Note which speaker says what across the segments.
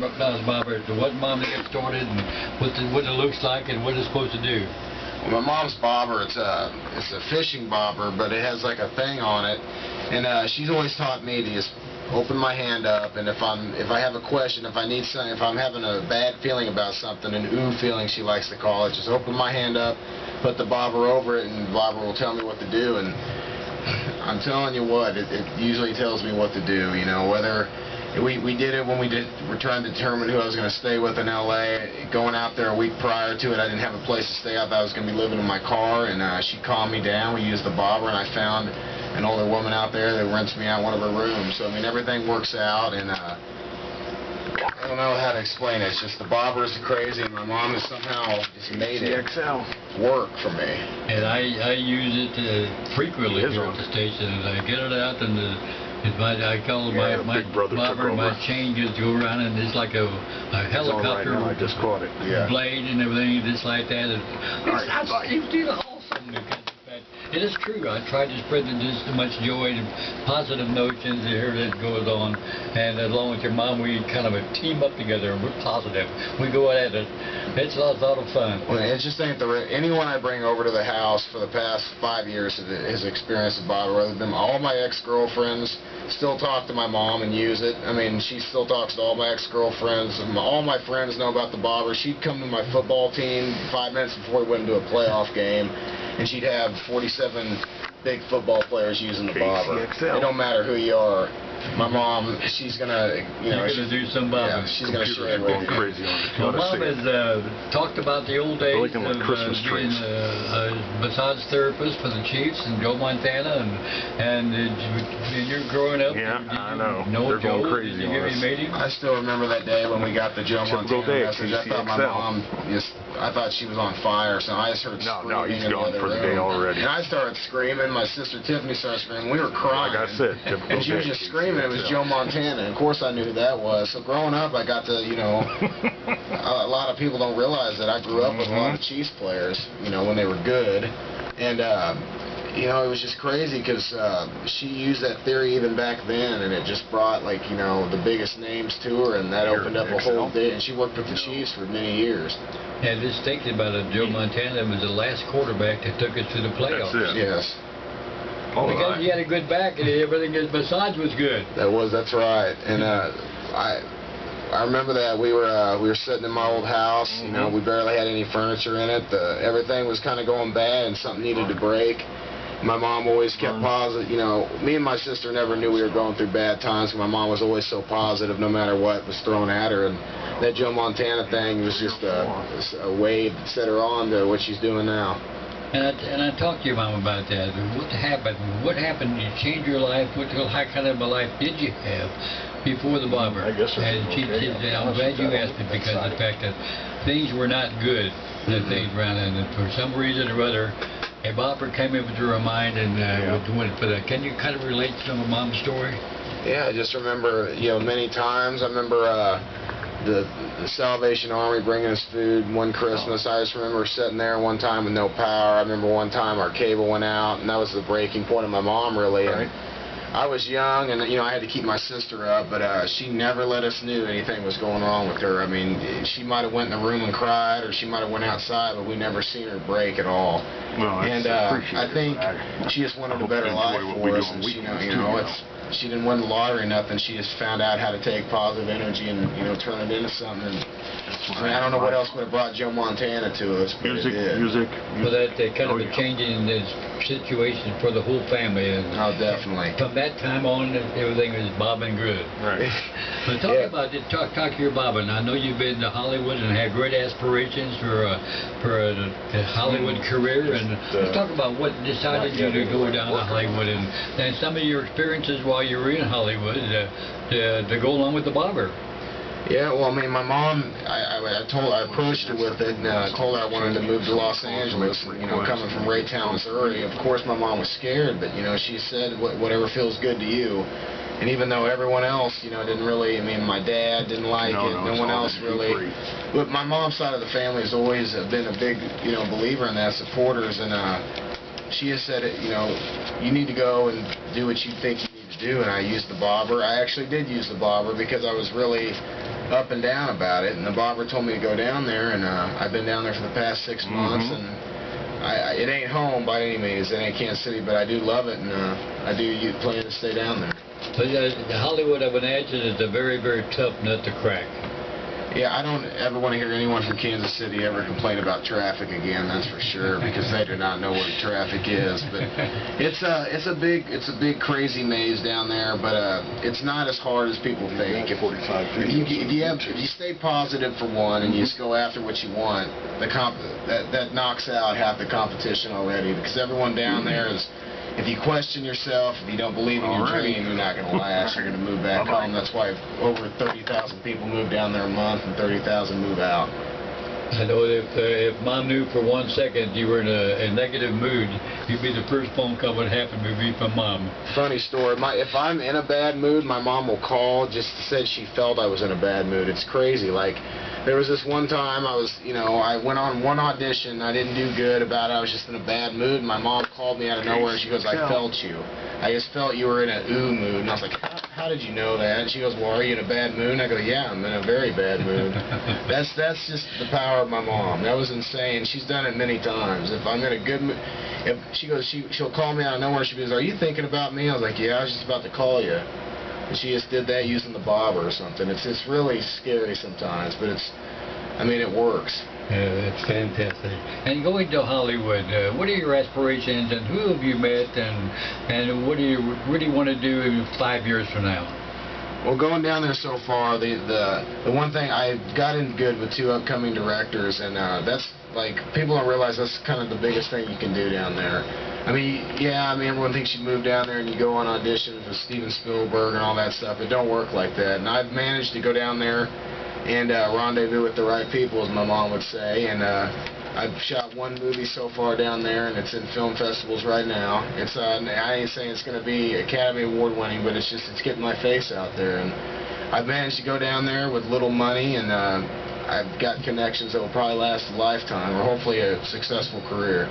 Speaker 1: Crocodile's bobber, so what mom to get started and what it looks like and what it's supposed to do.
Speaker 2: Well, my mom's bobber, it's a fishing bobber, but it has like a thing on it, and she's always taught me to just open my hand up, and if I have a question, if I need something, if I'm having a bad feeling about something, an ooh feeling she likes to call it, just open my hand up, put the bobber over it, and the bobber will tell me what to do. And I'm telling you what, it usually tells me what to do. You know, whether we did it when we're trying to determine who I was going to stay with in LA. Going out there a week prior to it, I didn't have a place to stay. I thought I was going to be living in my car, and she calmed me down. We used the bobber, and I found an older woman out there that rents me out one of her rooms. So I mean, everything works out, and I don't know how to explain it. It's just the bobber is crazy, and my mom has somehow just made it work for me.
Speaker 1: And I use it frequently here at the station, and I get it out, and I call it my bobber, my chain just go around, and it's like a helicopter
Speaker 3: I just caught it.
Speaker 1: blade and everything, just like that. And it's awesome. It is true. I try to spread just as much joy and positive notions here that goes on, and along with your mom, we kind of a team up together, and we're positive. We go at it. It's a lot of fun.
Speaker 2: Well, it's just ain't anyone I bring over to the house for the past 5 years has experienced a bobber. Rather than all my ex-girlfriends still talk to my mom and use it. I mean, she still talks to all my ex-girlfriends, and all my friends know about the bobber. She'd come to my football team 5 minutes before we went into a playoff game, and she'd have 47 big football players using the bobber.
Speaker 3: Kcxl.
Speaker 2: It don't matter who you are. My mom, she's gonna, you know,
Speaker 1: she's gonna do some bobbing.
Speaker 2: Yeah, she's gonna share it with you.
Speaker 3: Crazy on it.
Speaker 1: Well, Mom has talked about the old days of being a massage therapist for the Chiefs and Joe Montana, and you're growing up.
Speaker 3: Yeah, I know.
Speaker 1: They're
Speaker 3: going crazy on us.
Speaker 2: I still remember that day when we got the Joe Montana message. I thought my mom I thought she was on fire, so I just heard screaming.
Speaker 3: No, he's gone for the day already.
Speaker 2: And I started screaming. My sister Tiffany started screaming. We were crying.
Speaker 3: Like I said,
Speaker 2: and she was just screaming. It was Joe Montana. And of course, I knew who that was. So growing up, I got to, you know, a lot of people don't realize that I grew up with a lot of Chiefs players, you know, when they were good. And, you know, it was just crazy because she used that theory even back then, and it just brought, like, you know, the biggest names to her, and that opened up a whole day. And she worked with the Chiefs for many years.
Speaker 1: And just thinking about it, Joe Montana was the last quarterback that took us to the playoffs.
Speaker 3: That's it.
Speaker 2: Yes.
Speaker 1: Because he had a good back and everything, his massage was good.
Speaker 2: That's right. And I remember that we were sitting in my old house. You know, we barely had any furniture in it. Everything was kind of going bad, and something needed to break. My mom always kept positive. You know, me and my sister never knew we were going through bad times. My mom was always so positive, no matter what was thrown at her. And that Joe Montana thing was just a wave that set her on to what she's doing now.
Speaker 1: And I talked to your mom about that. What happened? What happened? You changed your life. What kind of a life did you have before the bobber?
Speaker 3: I guess
Speaker 1: and I'm glad you asked me, because of the fact that things were not good. That things ran, and for some reason or other, a bobber came into her mind and went for that. Can you kind of relate to some of Mom's story?
Speaker 2: Yeah, I just remember, you know, many times. I remember the Salvation Army bringing us food one Christmas. I just remember sitting there one time with no power. I remember one time our cable went out, and that was the breaking point of my mom, really. And I was young, and, you know, I had to keep my sister up, but she never let us know anything was going on with her. I mean, she might have went in the room and cried, or she might have went outside, but we never seen her break at all.
Speaker 3: Well,
Speaker 2: and I think she just wanted a better life for us, and she didn't win the lottery or nothing. She just found out how to take positive energy and, you know, turn it into something. And, I mean, I don't know what else would have brought Joe Montana to us, but
Speaker 3: music.
Speaker 1: Well, that kind of a changing the situation for the whole family. And
Speaker 2: definitely.
Speaker 1: From that time on, everything was bobbing good.
Speaker 3: Right.
Speaker 1: But talk to your bobbing. I know you've been to Hollywood and had great aspirations for a Hollywood career. And let's talk about what decided you to go down to Hollywood, and some of your experiences while you were in Hollywood to go along with the bobber.
Speaker 2: Yeah, well, I mean, my mom, I approached her with it, and told her I wanted to move to Los Angeles. You know, coming from Raytown, Missouri, of course my mom was scared, but, you know, she said, whatever feels good to you. And even though everyone else, you know, didn't really, I mean, my dad didn't like it, no one else really. But my mom's side of the family has always been a big, you know, believer in that, supporters, and she has said, you know, you need to go and do what you think you need to do, and I used the bobber. I actually did use the bobber because I was really up and down about it, and the bobber told me to go down there, and I've been down there for the past 6 months, and it ain't home by any means, it ain't Kansas City, but I do love it, and I do plan to stay down there.
Speaker 1: But Hollywood, I would imagine, is a very, very tough nut to crack.
Speaker 2: Yeah, I don't ever want to hear anyone from Kansas City ever complain about traffic again. That's for sure, because they do not know what traffic is. But it's a big crazy maze down there. But it's not as hard as people think. If you stay positive for one, and you just go after what you want, that knocks out half the competition already. Because everyone down there is. If you question yourself, if you don't believe in your dream, you're not going to last. You're going to move back home. That's why over 30,000 people move down there a month and 30,000 move out.
Speaker 1: I know if Mom knew for 1 second you were in a negative mood, you'd be the first phone call would happen would be from Mom.
Speaker 2: Funny story. If I'm in a bad mood, my mom will call just to say she felt I was in a bad mood. It's crazy. Like, there was this one time I went on one audition. I didn't do good about it. I was just in a bad mood. And my mom called me out of nowhere. She goes, "I felt you. I just felt you were in a ooh mood." And I was like, how did you know that? And she goes, "Well, are you in a bad mood?" And I go, "Yeah, I'm in a very bad mood." That's just the power of my mom. That was insane. She's done it many times. If I'm in a good mood, if she goes, she'll call me out of nowhere. She goes, "Are you thinking about me?" I was like, "Yeah, I was just about to call you." And she just did that using the bobber or something. It's really scary sometimes, but it works.
Speaker 1: It's fantastic. And going to Hollywood, what are your aspirations, and who have you met, and what do you really want to do 5 years from now?
Speaker 2: Well, going down there so far, the one thing, I got in good with 2 upcoming directors, and that's, like, people don't realize that's kind of the biggest thing you can do down there. Everyone thinks you move down there and you go on auditions with Steven Spielberg and all that stuff. It don't work like that. And I've managed to go down there and rendezvous with the right people, as my mom would say. And I've shot 1 movie so far down there, and it's in film festivals right now. I ain't saying it's going to be Academy Award winning, but it's getting my face out there. And I've managed to go down there with little money, and I've got connections that will probably last a lifetime, or hopefully a successful career.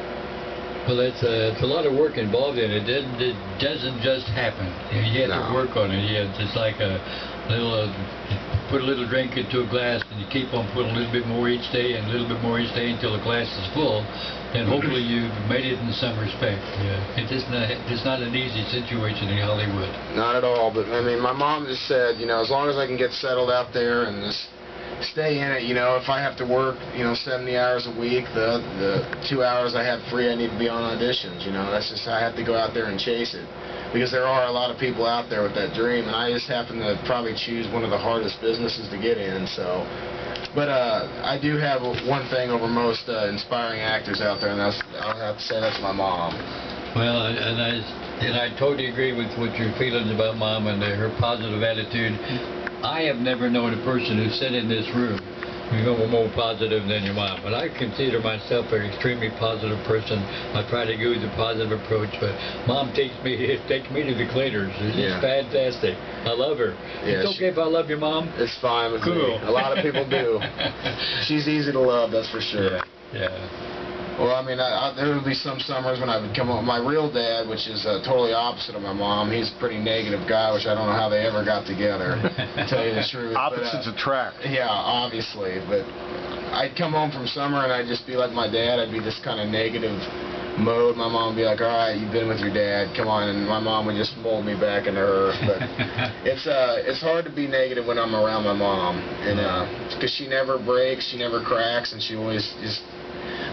Speaker 1: Well, it's a lot of work involved in it. It doesn't just happen. You have to work on it. It's like a little, put a little drink into a glass, and you keep on putting a little bit more each day and a little bit more each day until the glass is full. And hopefully you've made it in some respect. It's not an easy situation in Hollywood.
Speaker 2: Not at all. But my mom just said, as long as I can get settled out there and just stay in it, if I have to work, 70 hours a week, the 2 hours I have free, I need to be on auditions, that's just, I have to go out there and chase it, because there are a lot of people out there with that dream, and I just happen to probably choose one of the hardest businesses to get in, so. But I do have one thing over most inspiring actors out there, and I'll have to say that's my mom.
Speaker 1: Well, and I totally agree with what your feelings about Mom and her positive attitude. I have never known a person who sat in this room who's more positive than your mom. But I consider myself an extremely positive person. I try to go with a positive approach, but Mom takes me to the cleaners. It's just fantastic. I love her.
Speaker 2: Yeah,
Speaker 1: it's okay if I love your Mom?
Speaker 2: It's fine with me. A lot of people do. She's easy to love, that's for sure.
Speaker 1: Yeah.
Speaker 2: Well, there would be some summers when I would come home. My real dad, which is totally opposite of my mom, he's a pretty negative guy, which I don't know how they ever got together, to tell you the truth.
Speaker 3: Opposites attract.
Speaker 2: Yeah, obviously. But I'd come home from summer and I'd just be like my dad. I'd be this kind of negative mode. My mom would be like, "All right, you've been with your dad, come on," and my mom would just mold me back into her. But it's hard to be negative when I'm around my mom, and because she never breaks, she never cracks, and she always just.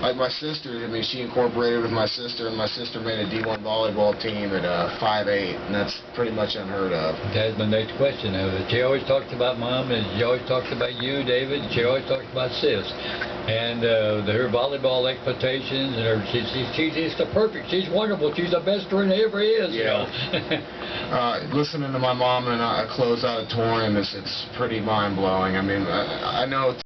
Speaker 2: Like my sister, she incorporated with my sister, and my sister made a D1 volleyball team at 5'8", and that's pretty much unheard of.
Speaker 1: That's my next question. She always talks about Mom, and she always talks about you, David, and she always talks about Sis. And her volleyball expectations, and she's just perfect. She's wonderful. She's the best friend there ever is.
Speaker 2: Listening to my mom in a closed auditorium, it's pretty mind-blowing. I know